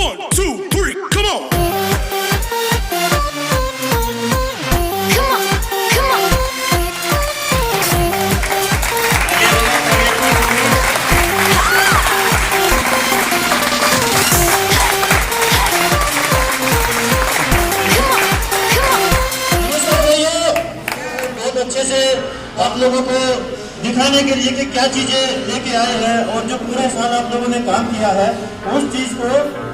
1, 2, 3, come on. अच्छे से आप लोगों को दिखाने के लिए कि क्या चीजें लेके आए हैं और जो पूरा साल आप लोगों ने काम किया है उस चीज को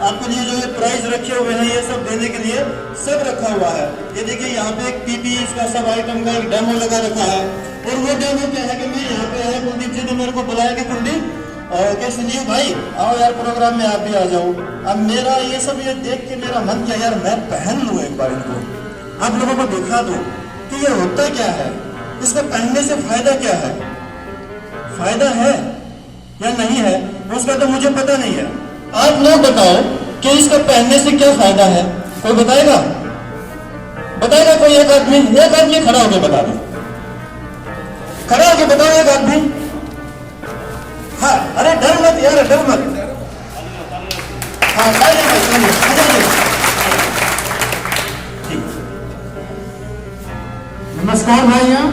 आपके लिए जो ये प्राइज रखे हुए हैं ये सब देने के लिए सब रखा हुआ है। ये देखिए यहाँ पे एक पीपी इसका सब आइटम का एक डेमो लगा रखा है और वो डेमो क्या है कि मैं यहाँ पे आया, कुलदीप जी ने मेरे को बुलाया कि कुलदीप क्या संजीव भाई आओ यार प्रोग्राम में आप भी आ जाओ। अब मेरा ये सब ये देख के मेरा मन किया यार मैं पहन लूँ एक बार इनको, आप लोगों को दिखा दो कि ये होता क्या है, इसको पहनने से फायदा क्या है, फायदा है या नहीं है उसका तो मुझे पता नहीं है। आप लोग बताओ कि इसको पहनने से क्या फायदा है, कोई बताएगा? बताएगा कोई? एक आदमी खड़ा होकर बता दो, खड़ा होकर बताओ एक आदमी। हाँ अरे डर मत यार, डर मत। हाँ नमस्कार भाइयों,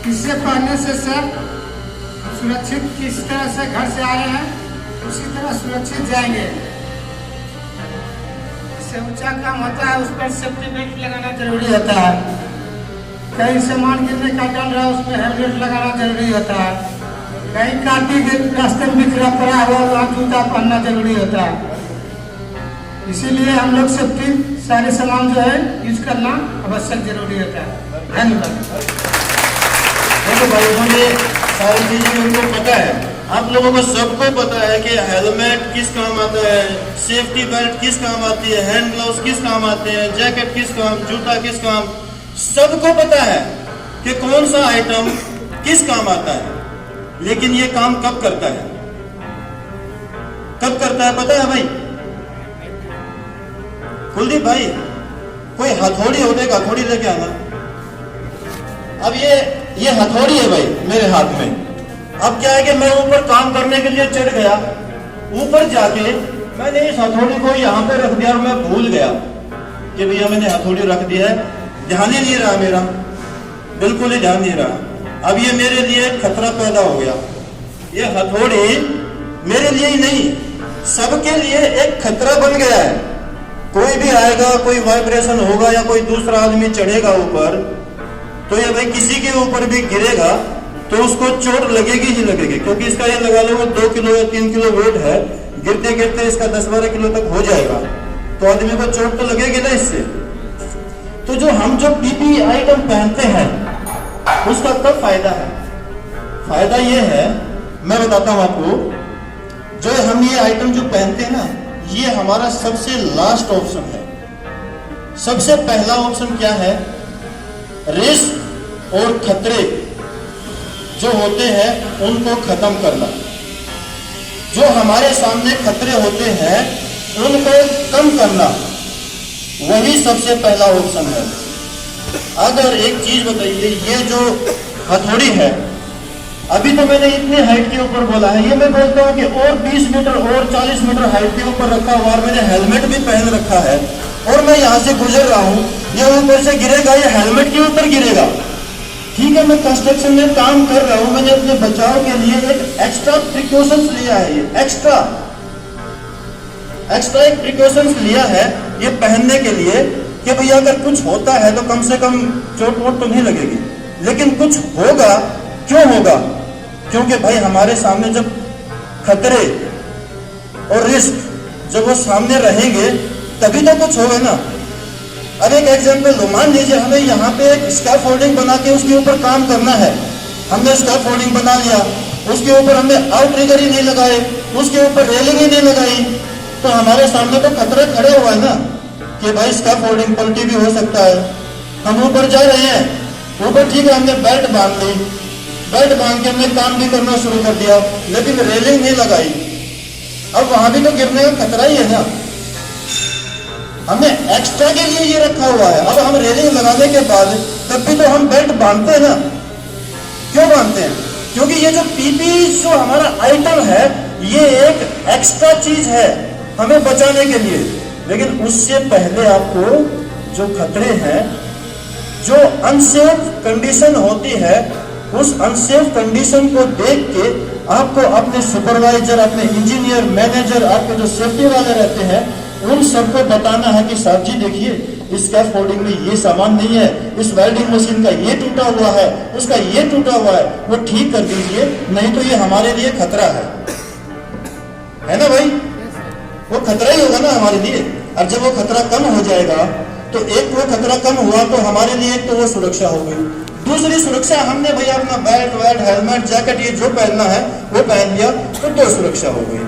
इससे पहनने से सर सुरक्षित किस तरह से घर से आए हैं उसी तरह सुरक्षित जाएंगे। इससे ऊंचा काम होता है उस पर सेफ्टी बेल्ट लगाना जरूरी होता है, कहीं सामान गिरने का डर रहा उसमें हेलमेट लगाना जरूरी होता है, कहीं काटी के रास्ते में बिखरा पड़ा हुआ वहाँ जूता पहनना जरूरी होता है। इसीलिए हम लोग सेफ्टी सारे सामान जो है यूज करना आवश्यक जरूरी होता है। धन्यवाद। भाई मुझे सारी चीजें उनको पता है, आप लोगों को सबको पता है कि हेलमेट किस काम आता है, सेफ्टी बेल्ट किस काम आती है, हैंड ग्लव्स किस काम आते हैं, जैकेट किस काम, जूता किस काम, सबको पता है कि कौन सा आइटम किस काम आता है। लेकिन ये काम कब करता है, कब करता है पता है भाई? कुलदीप भाई कोई हथौड़ी हो देगा, हथौड़ी लेके आना। अब ये हथौड़ी है भाई मेरे हाथ में। अब क्या है कि मैं ऊपर काम करने के लिए चढ़ गया, ऊपर जाके मैंने इस हथौड़ी को यहाँ पे रख दिया और मैं भूल गया कि भैया मैंने हथौड़ी रख दी है, ध्यान ही नहीं रहा मेरा, बिल्कुल ही ध्यान नहीं रहा। अब ये मेरे लिए खतरा पैदा हो गया। ये हथौड़ी मेरे लिए ही नहीं सबके लिए एक खतरा बन गया है। कोई भी आएगा, कोई वाइब्रेशन होगा या कोई दूसरा आदमी चढ़ेगा ऊपर तो ये भाई किसी के ऊपर भी गिरेगा तो उसको चोट लगेगी ही लगेगी, क्योंकि इसका ये लगा लो 2 किलो या 3 किलो वेट है, गिरते गिरते इसका 10-12 किलो तक हो जाएगा तो आदमी को चोट तो लगेगी ना इससे। तो जो हम जो पीपी आइटम पहनते हैं उसका कब फायदा है? फायदा ये है, मैं बताता हूं आपको, जो हम ये आइटम जो पहनते हैं ना ये हमारा सबसे लास्ट ऑप्शन है। सबसे पहला ऑप्शन क्या है? रिस्क और खतरे जो होते हैं उनको खत्म करना। जो हमारे सामने खतरे होते हैं उनको कम करना, वही सबसे पहला ऑप्शन है। अगर एक चीज बताइए, ये जो हथौड़ी है अभी तो मैंने इतने हाइट के ऊपर बोला है, ये मैं बोलता हूँ कि और 20 मीटर और 40 मीटर हाइट के ऊपर रखा हुआ और मैंने हेलमेट भी पहन रखा है और मैं यहाँ से गुजर रहा हूँ, ये ऊपर से गिरेगा, ये हेलमेट के ऊपर गिरेगा। ठीक है, मैं कंस्ट्रक्शन में काम कर रहा हूँ, मैंने अपने बचाव के लिए एक एक्स्ट्रा प्रिकॉशंस लिया है, ये एक्स्ट्रा एक प्रिकॉशंस लिया है ये पहनने के लिए कि भैया अगर कुछ होता है तो कम से कम चोट वोट तो नहीं लगेगी। लेकिन कुछ होगा, क्यों होगा? क्योंकि भाई हमारे सामने जब खतरे और रिस्क जब वो सामने रहेंगे तभी तो कुछ होगा ना। अब एक एग्जांपल लो, मान लीजिए हमें यहाँ पे एक स्कैफोल्डिंग बना के उसके ऊपर काम करना है, हमने स्कैफोल्डिंग बना लिया, उसके ऊपर हमने आउटरिगर ही नहीं लगाए, उसके ऊपर रेलिंग ही नहीं लगाई, तो हमारे सामने तो खतरा खड़े हुआ है ना कि भाई स्कैफोल्डिंग पलटी भी हो सकता है। हम ऊपर जा रहे हैं, ऊपर ठीक है हमने बेल्ट बांध ली, बेल्ट बांध के हमने काम भी करना शुरू कर दिया, लेकिन रेलिंग नहीं लगाई, अब वहां भी तो गिरने का खतरा ही है ना। हमने एक्स्ट्रा के लिए ये रखा हुआ है, अब हम रेलिंग लगाने के बाद तब भी तो हम बेल्ट बांधते हैं ना। क्यों बांधते हैं? क्योंकि ये जो पीपी जो हमारा आइटम है ये एक एक्स्ट्रा चीज है, हमें बचाने के लिए। लेकिन उससे पहले आपको जो खतरे हैं, जो अनसेफ कंडीशन होती है, उस अनसेफ कंडीशन को देख के आपको अपने सुपरवाइजर, अपने इंजीनियर, मैनेजर, आपके जो सेफ्टी वाले रहते हैं, उन सबको बताना है कि साहब जी देखिए, इस स्कैफोल्डिंग में ये सामान नहीं है, इस वेल्डिंग मशीन का ये टूटा हुआ है, उसका ये टूटा हुआ है, वो ठीक कर दीजिए, नहीं तो ये हमारे लिए खतरा है ना भाई? वो खतरा ही होगा ना हमारे लिए। और जब वो खतरा कम हो जाएगा, तो एक वो खतरा कम हुआ तो हमारे लिए तो वो सुरक्षा हो गई। दूसरी सुरक्षा, हमने भैया अपना बेल्ट वेल्ट हेलमेट जैकेट ये जो पहनना है वो पहन लिया, तो दो सुरक्षा हो गई।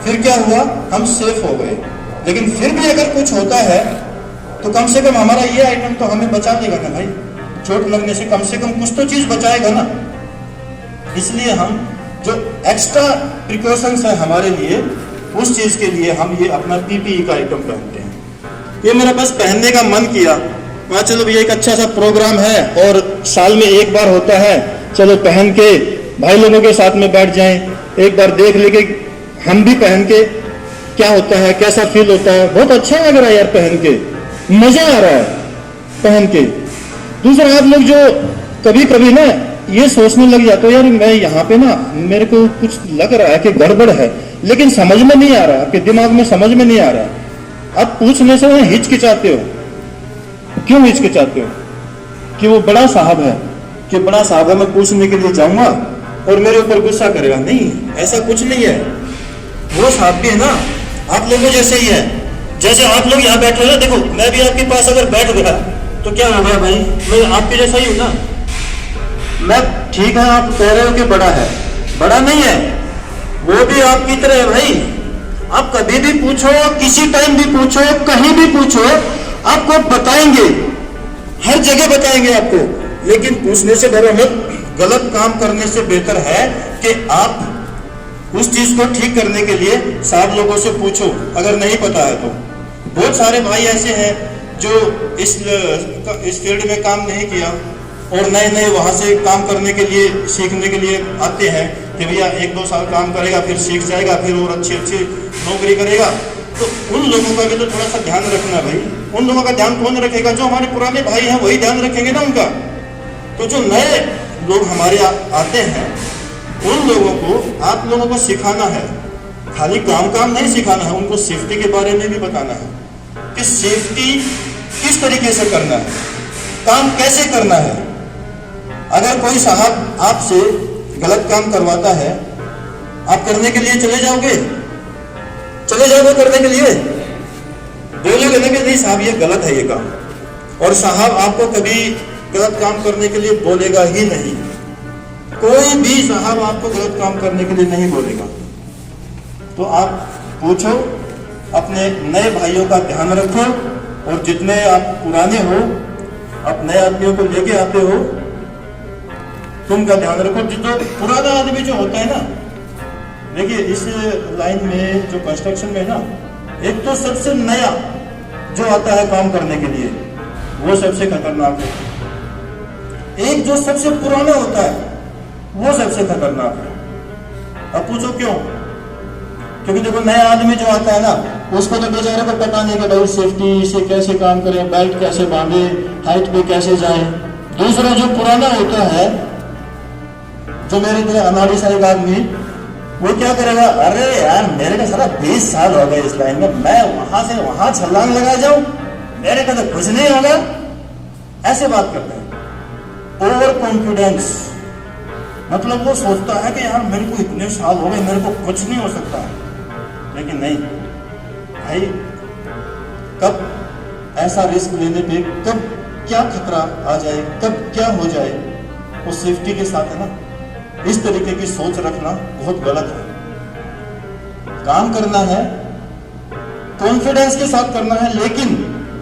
फिर क्या हुआ? हम सेफ हो गए। लेकिन फिर भी अगर कुछ होता है तो कम से कम हमारा ये आइटम तो हमें बचा देगा ना भाई, चोट लगने से कम कुछ तो चीज बचाएगा ना। इसलिए हम जो एक्स्ट्रा प्रिकॉशंस है हमारे लिए, उस चीज के लिए हम ये अपना पीपीई का आइटम पहनते हैं। ये मेरा बस पहनने का मन किया, वहाँ चलो भैया एक अच्छा सा प्रोग्राम है और साल में एक बार होता है, चलो पहन के भाई लोगों के साथ में बैठ जाएं, एक बार देख लेके हम भी पहन के क्या होता है, कैसा फील होता है। बहुत अच्छा लग रहा है यार, पहन के मजा आ रहा है पहन के। दूसरा, आप लोग जो कभी कभी ना ये सोचने लग जाते हो, यार मैं यहाँ पे ना मेरे को कुछ लग रहा है कि गड़बड़ है, लेकिन समझ में नहीं आ रहा, आपके दिमाग में समझ में नहीं आ रहा। आप पूछने से हिचकिचाते हो। क्यों हिचकिचाते हो? कि वो बड़ा साहब है, कि बड़ा साहब है, मैं पूछने के लिए जाऊंगा और मेरे ऊपर गुस्सा करेगा। नहीं, ऐसा कुछ नहीं है। वो साहब भी है ना, आप लोगों जैसे ही है। जैसे आप लोग यहाँ बैठे हो ना, देखो मैं भी आपके पास अगर बैठ गया तो क्या हो गया भाई, मैं आपके जैसा ही हूं ना। मैं ठीक है, आप कह रहे हो कि बड़ा है, बड़ा नहीं है, वो भी आपकी तरह है भाई। आप कभी भी पूछो, किसी टाइम भी पूछो, कहीं भी पूछो, आपको बताएंगे, हर जगह बताएंगे आपको। लेकिन पूछने से डरो मत, गलत काम करने से बेहतर है कि आप उस चीज को ठीक करने के लिए 7 लोगों से पूछो, अगर नहीं पता है तो। बहुत सारे भाई ऐसे हैं जो इस फील्ड में काम नहीं किया और नए नए वहां से काम करने के लिए, सीखने के लिए आते हैं कि भैया 1-2 साल काम करेगा, फिर सीख जाएगा, फिर और अच्छी नौकरी करेगा। तो उन लोगों का भी तो थोड़ा सा ध्यान रखना भाई। उन लोगों का ध्यान कौन रखेगा? जो हमारे पुराने भाई हैं वही ध्यान रखेंगे ना उनका। तो जो नए लोग हमारे आते हैं, उन लोगों को आप लोगों को सिखाना है, खाली काम नहीं सिखाना है, उनको सेफ्टी के बारे में भी बताना है कि सेफ्टी किस तरीके से करना है, काम कैसे करना है। अगर कोई साहब आपसे गलत काम करवाता है, आप करने के लिए चले जाओगे करने के लिए? बोलोगे ना कि नहीं साहब ये गलत है ये काम, और साहब आपको कभी गलत काम करने के लिए बोलेगा ही नहीं। कोई भी साहब आपको गलत काम करने के लिए नहीं बोलेगा। तो आप पूछो, अपने नए भाइयों का ध्यान रखो, और जितने आप पुराने हो, आप नए आदमियों को लेके आते हो, तुम का ध्यान रखो। जो पुराना आदमी जो होता है ना, देखिए इस लाइन में जो कंस्ट्रक्शन में ना, एक तो सबसे नया जो आता है काम करने के लिए, वो सबसे खतरनाक है। एक जो सबसे पुराना होता है, वो सबसे खतरनाक है। अब पूछो क्यों? क्योंकि देखो नया आदमी जो आता है ना, उसको तो बेचारे को पता नहीं कि भाई सेफ्टी से कैसे काम करें, बेल्ट कैसे बांधे, हाइट पे कैसे जाए। दूसरा जो पुराना होता है, जो मेरे तरह अनाड़ी सा एक आदमी, वो क्या करेगा? अरे यार मेरे को सारा 20 साल हो गए इस लाइन में, मैं वहां से वहां छलांग लगा जाऊं, मेरे को तो कुछ नहीं होगा। ऐसे बात करते हैं। ओवर कॉन्फिडेंस, मतलब वो सोचता है कि यार मेरे को इतने साल हो गए, मेरे को कुछ नहीं हो सकता। लेकिन नहीं भाई, कब ऐसा रिस्क लेने पे कब क्या खतरा आ जाए, कब क्या हो जाए, वो सेफ्टी के साथ है ना। इस तरीके की सोच रखना बहुत गलत है। काम करना है, कॉन्फिडेंस के साथ करना है, लेकिन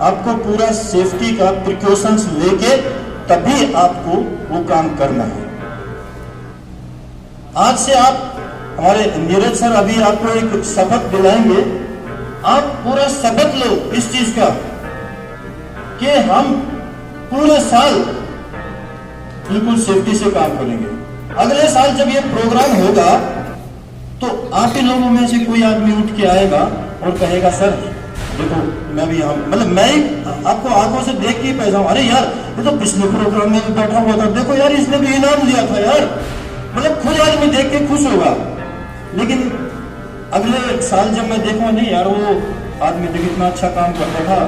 आपको पूरा सेफ्टी का प्रिकॉशंस लेके तभी आपको वो काम करना है। आज से आप, हमारे नीरज सर अभी आपको एक सबक दिलाएंगे, आप पूरा सबक लो इस चीज का कि हम पूरे साल बिल्कुल सेफ्टी से काम करेंगे। अगले साल जब ये प्रोग्राम होगा तो आप ही लोगों में से कोई आदमी उठ के आएगा और कहेगा सर देखो मैं भी यहाँ मतलब मैं आपको आंखों से देख के पैसा हूँ, अरे यार ये तो पिछले प्रोग्राम में भी बैठा हुआ था, देखो यार इसने भी इनाम दिया था यार, मतलब खुद आदमी देख के खुश होगा। लेकिन अगले साल जब मैं देखूँ नहीं यार वो आदमी तो कितना अच्छा काम करता था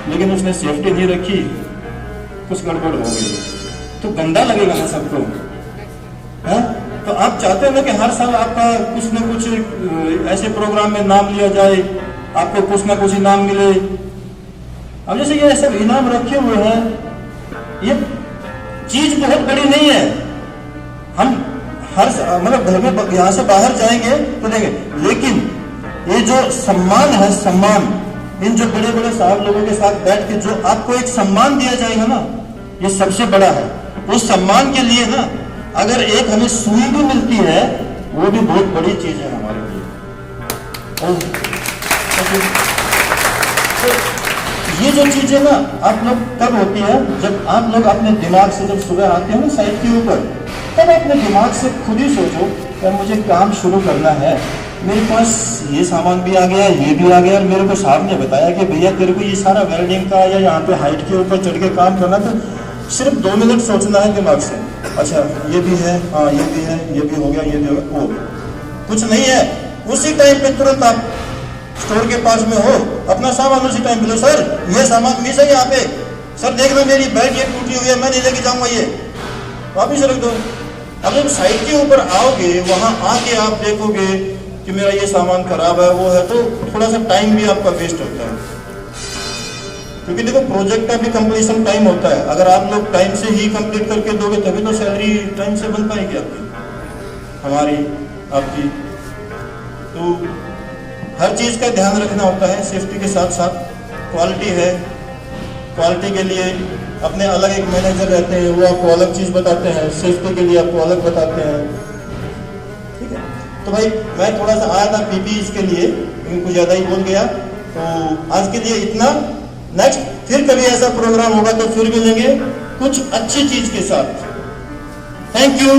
लेकिन उसने सेफ्टी नहीं रखी, कुछ गड़बड़ हो गई, तो गंदा लगेगा ना सबको है। तो आप चाहते हो ना कि हर साल आपका कुछ न कुछ ऐसे प्रोग्राम में नाम लिया जाए, आपको कुछ ना कुछ इनाम मिले। अब जैसे ये सब इनाम रखे हुए हैं, ये चीज बहुत बड़ी नहीं है, हम हर मतलब घर में यहाँ से बाहर जाएंगे तो देंगे, लेकिन ये जो सम्मान है, सम्मान इन जो बड़े बड़े साहब लोगों के साथ बैठ के जो आपको एक सम्मान दिया जाएगा ना, ये सबसे बड़ा है। उस सम्मान के लिए ना अगर एक हमें सुई भी मिलती है वो भी बहुत बड़ी चीज है हमारे लिए। तो ये जो चीजें ना आप लोग कब होती है, जब आप लोग अपने दिमाग से जब सुबह आते हो ना साइड के ऊपर, तब अपने दिमाग से खुद ही सोचो यार मुझे काम शुरू करना है, मेरे पास ये सामान भी आ गया, ये भी आ गया, और मेरे को साहब ने बताया कि भैया तेरे को ये सारा वेल्डिंग का या यहाँ पे हाइट के ऊपर चढ़ के काम करना, तो सिर्फ 2 मिनट सोचना है दिमाग से, अच्छा ये भी है, हाँ ये भी है, ये भी हो गया, ये भी हो गया, वो कुछ नहीं है। उसी टाइम पे तुरंत आप स्टोर के पास में हो, अपना सामान उसी टाइम पे लो, सर ये सामान मिस है यहाँ पे, सर देखना मेरी बेल्ट ये टूटी हुई है, मैं नहीं लेके जाऊंगा, ये वापिस रख दो। अब जब साइड के ऊपर आओगे, वहां आके आप देखोगे कि मेरा ये सामान खराब है, वो है, तो थोड़ा सा टाइम भी आपका वेस्ट होता है, क्योंकि देखो प्रोजेक्ट का भी कंप्लीशन टाइम होता है। अगर आप लोग टाइम से ही कंप्लीट करके दोगे तभी तो सैलरी टाइम से बन पाएगी आपकी, हमारी, आपकी। तो हर चीज का ध्यान रखना होता है, सेफ्टी के साथ साथ क्वालिटी है, क्वालिटी के लिए अपने अलग एक मैनेजर रहते हैं, वो आपको अलग चीज बताते हैं, सेफ्टी के लिए आपको अलग बताते हैं, ठीक है। तो भाई मैं थोड़ा सा आया था पीपी के लिए, लेकिन कुछ ज्यादा ही बोल गया, तो आज के लिए इतना। नेक्स्ट फिर कभी ऐसा प्रोग्राम होगा तो फिर मिलेंगे कुछ अच्छी चीज के साथ। Thank you.